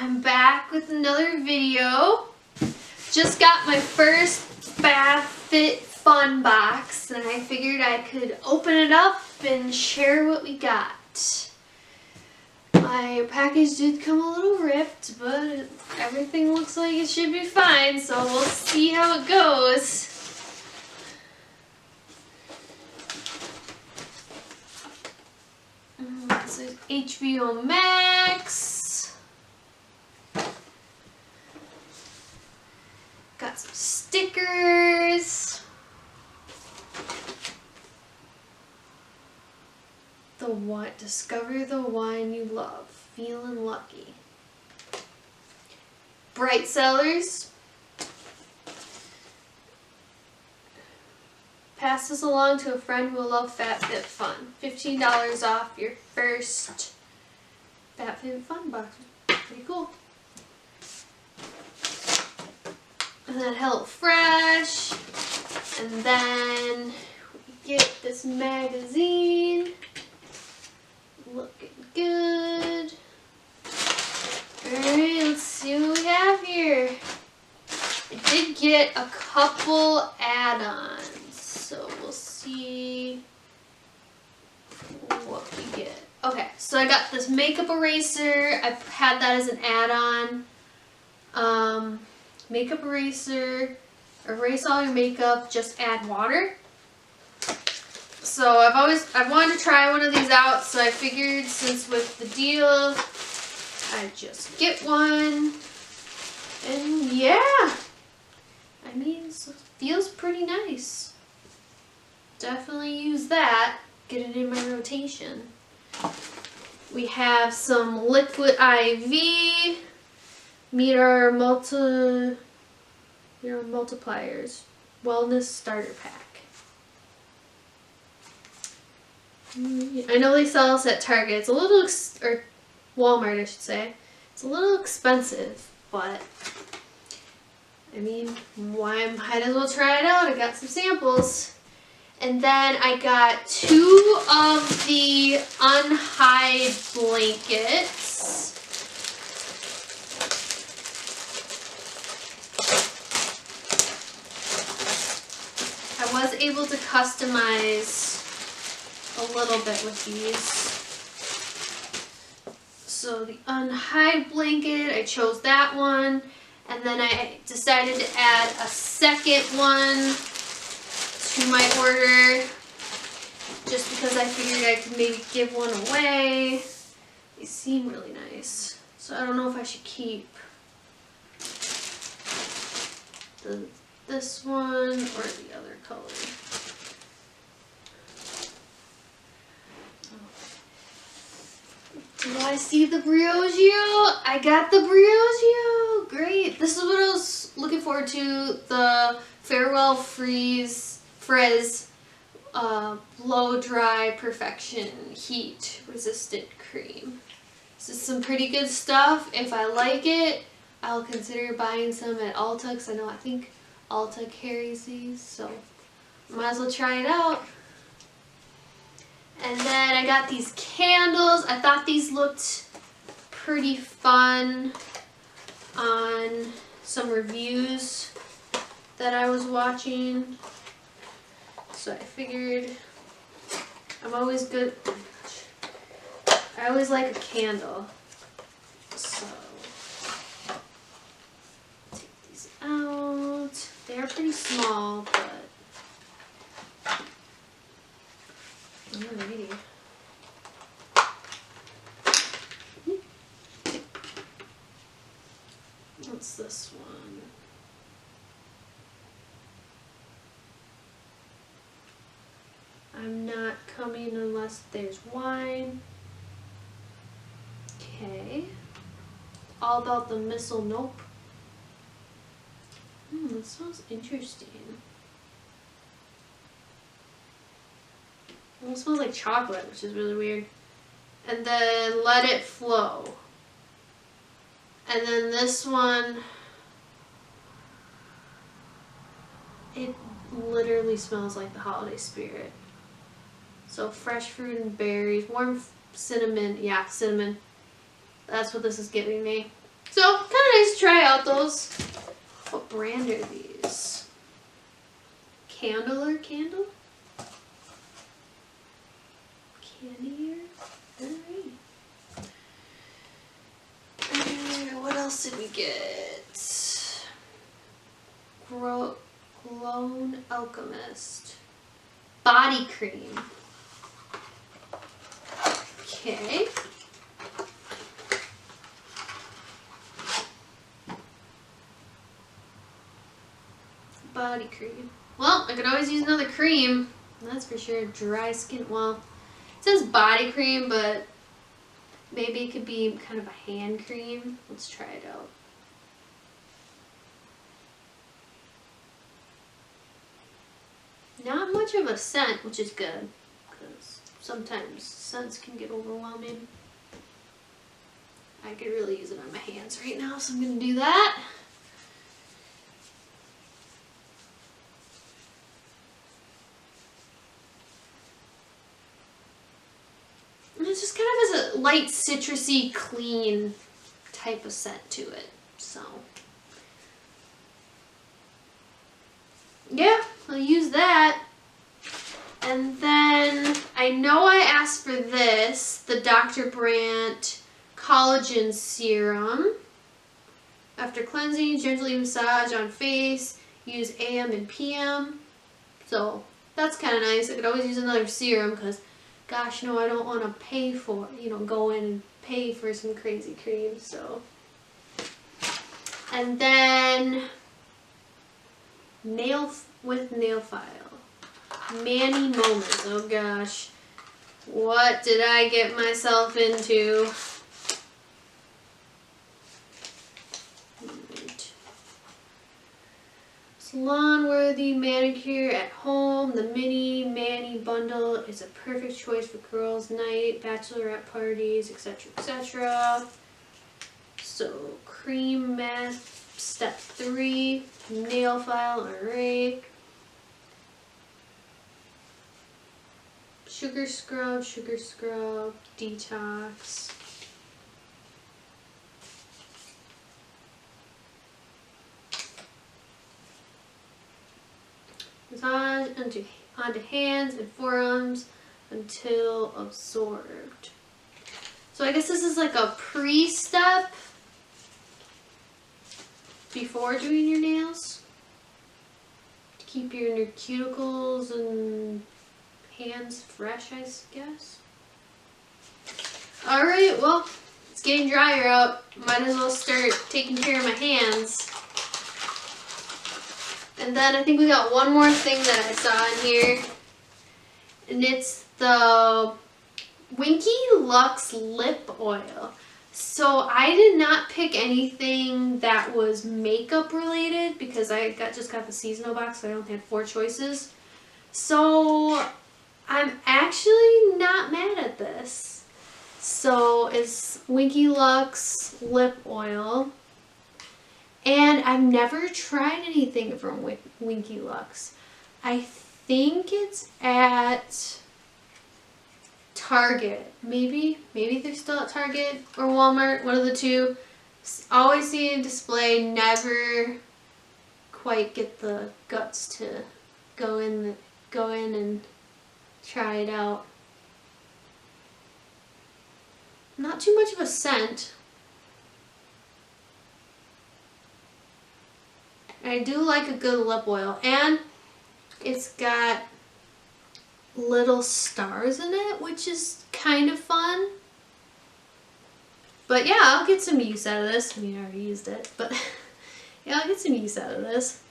I'm back with another video. Just got my first FabFitFun box and I figured I could open it up and share what we got. My package did come a little ripped, but everything looks like it should be fine, so we'll see how it goes. This is HBO Max. Got some stickers. Discover the wine you love. Feeling lucky. Bright Sellers. Pass this along to a friend who will love FabFitFun. $15 off your first FabFitFun box. Pretty cool. And then HelloFresh. And then we get this magazine. Looking good. Alright, let's see what we have here. I did get a couple add-ons, so we'll see what we get. Okay, so I got this makeup eraser. I've had that as an add-on. Makeup eraser, erase all your makeup, just add water. So I've wanted to try one of these out, so I figured since with the deal, I'd just get one. And yeah, I mean, it feels pretty nice. Definitely use that, get it in my rotation. We have some liquid IV, meet our multipliers, wellness starter pack. I know they sell this at Target. It's a little, or Walmart I should say. It's a little expensive, but I mean, might as well try it out. I got some samples. And then I got 2 of the unhide blankets. I was able to customize a little bit with these. So the unhide blanket, I chose that one. And then I decided to add a second one to my order, just because I figured I could maybe give one away. They seem really nice. So I don't know if I should keep this one or the other color. Do I see the Briogeo? I got the Briogeo! Great! This is what I was looking forward to. The Farewell Frizz Blow Dry Perfection Heat Resistant Cream. This is some pretty good stuff. If I like it, I'll consider buying some at Ulta, because I think Ulta carries these, so might as well try it out. And then I got these candles. I thought these looked pretty fun on some reviews that I was watching. So I figured I'm always good. I always like a candle. So take these out. They are pretty small, but alrighty. What's this one? I'm not coming unless there's wine. Okay. All about the missile. Nope. That smells interesting. It smells like chocolate, which is really weird. And then Let It Flow. And then this one, it literally smells like the holiday spirit. So fresh fruit and berries, warm cinnamon. Yeah, cinnamon. That's what this is giving me. So, kind of nice to try out those. What brand are these? Candler Candle? Candier? Alright. And what else did we get? Grown Alchemist. Body cream. Okay. Body cream. Well, I could always use another cream. That's for sure. Dry skin. Well, it says body cream, but maybe it could be kind of a hand cream. Let's try it out. Not much of a scent, which is good, because sometimes scents can get overwhelming. I could really use it on my hands right now, so I'm going to do that. And it's just kind of has a light citrusy, clean type of scent to it, so. Yeah, I'll use that. And then I know I asked for this, the Dr. Brandt Collagen Serum. After cleansing, gently massage on face. Use AM and PM. So that's kind of nice. I could always use another serum because, gosh, no, I don't want to pay for, go in and pay for some crazy cream. So, and then nail file. Manny Moments. Oh gosh. What did I get myself into? Right. Salon-worthy manicure at home. The mini Manny bundle is a perfect choice for girls' night, bachelorette parties, etc., etc. So, cream mask, step 3, nail file, alright. Sugar scrub, detox. Massage onto hands and forearms until absorbed. So I guess this is like a pre-step before doing your nails. To keep your cuticles and hands fresh, I guess. Alright, well, it's getting drier out. Might as well start taking care of my hands. And then I think we got one more thing that I saw in here. And it's the Winky Lux Lip Oil. So I did not pick anything that was makeup related because I just got the seasonal box, so I only had 4 choices. So I'm actually not mad at this. So it's Winky Lux Lip Oil. And I've never tried anything from Winky Lux. I think it's at Target. Maybe they're still at Target or Walmart, one of the two. Always see a display, never quite get the guts to go in and try it out. Not too much of a scent. I do like a good lip oil, and it's got little stars in it, which is kind of fun. But yeah, I'll get some use out of this. I mean, I already used it, but yeah, I'll get some use out of this.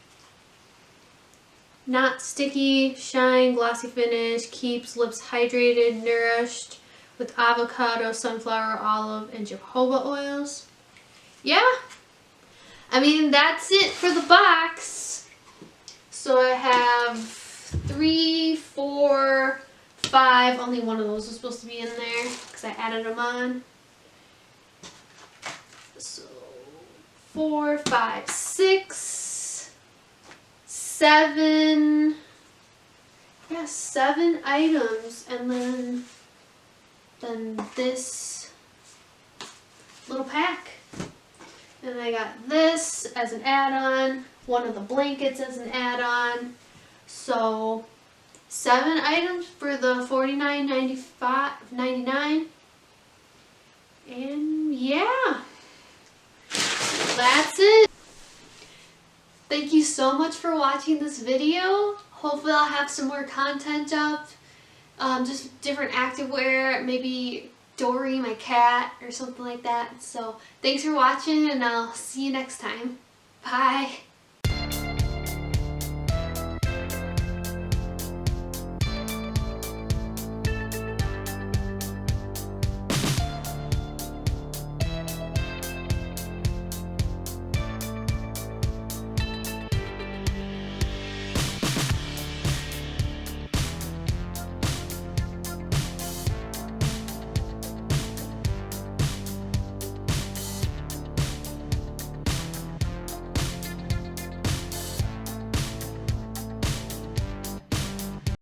Not sticky, shine, glossy finish, keeps lips hydrated, nourished with avocado, sunflower, olive, and jojoba oils. Yeah, I mean, that's it for the box. So I have 3, 4, 5. Only one of those was supposed to be in there because I added them on. So 4, 5, 6, 7. Yeah, 7 items, and then this little pack. And I got this as an add-on, one of the blankets as an add-on. So 7 items for the $49.99. And yeah, that's it. Thank you so much for watching this video. Hopefully I'll have some more content up. Just different activewear, maybe Dory, my cat, or something like that. So thanks for watching, and I'll see you next time. Bye.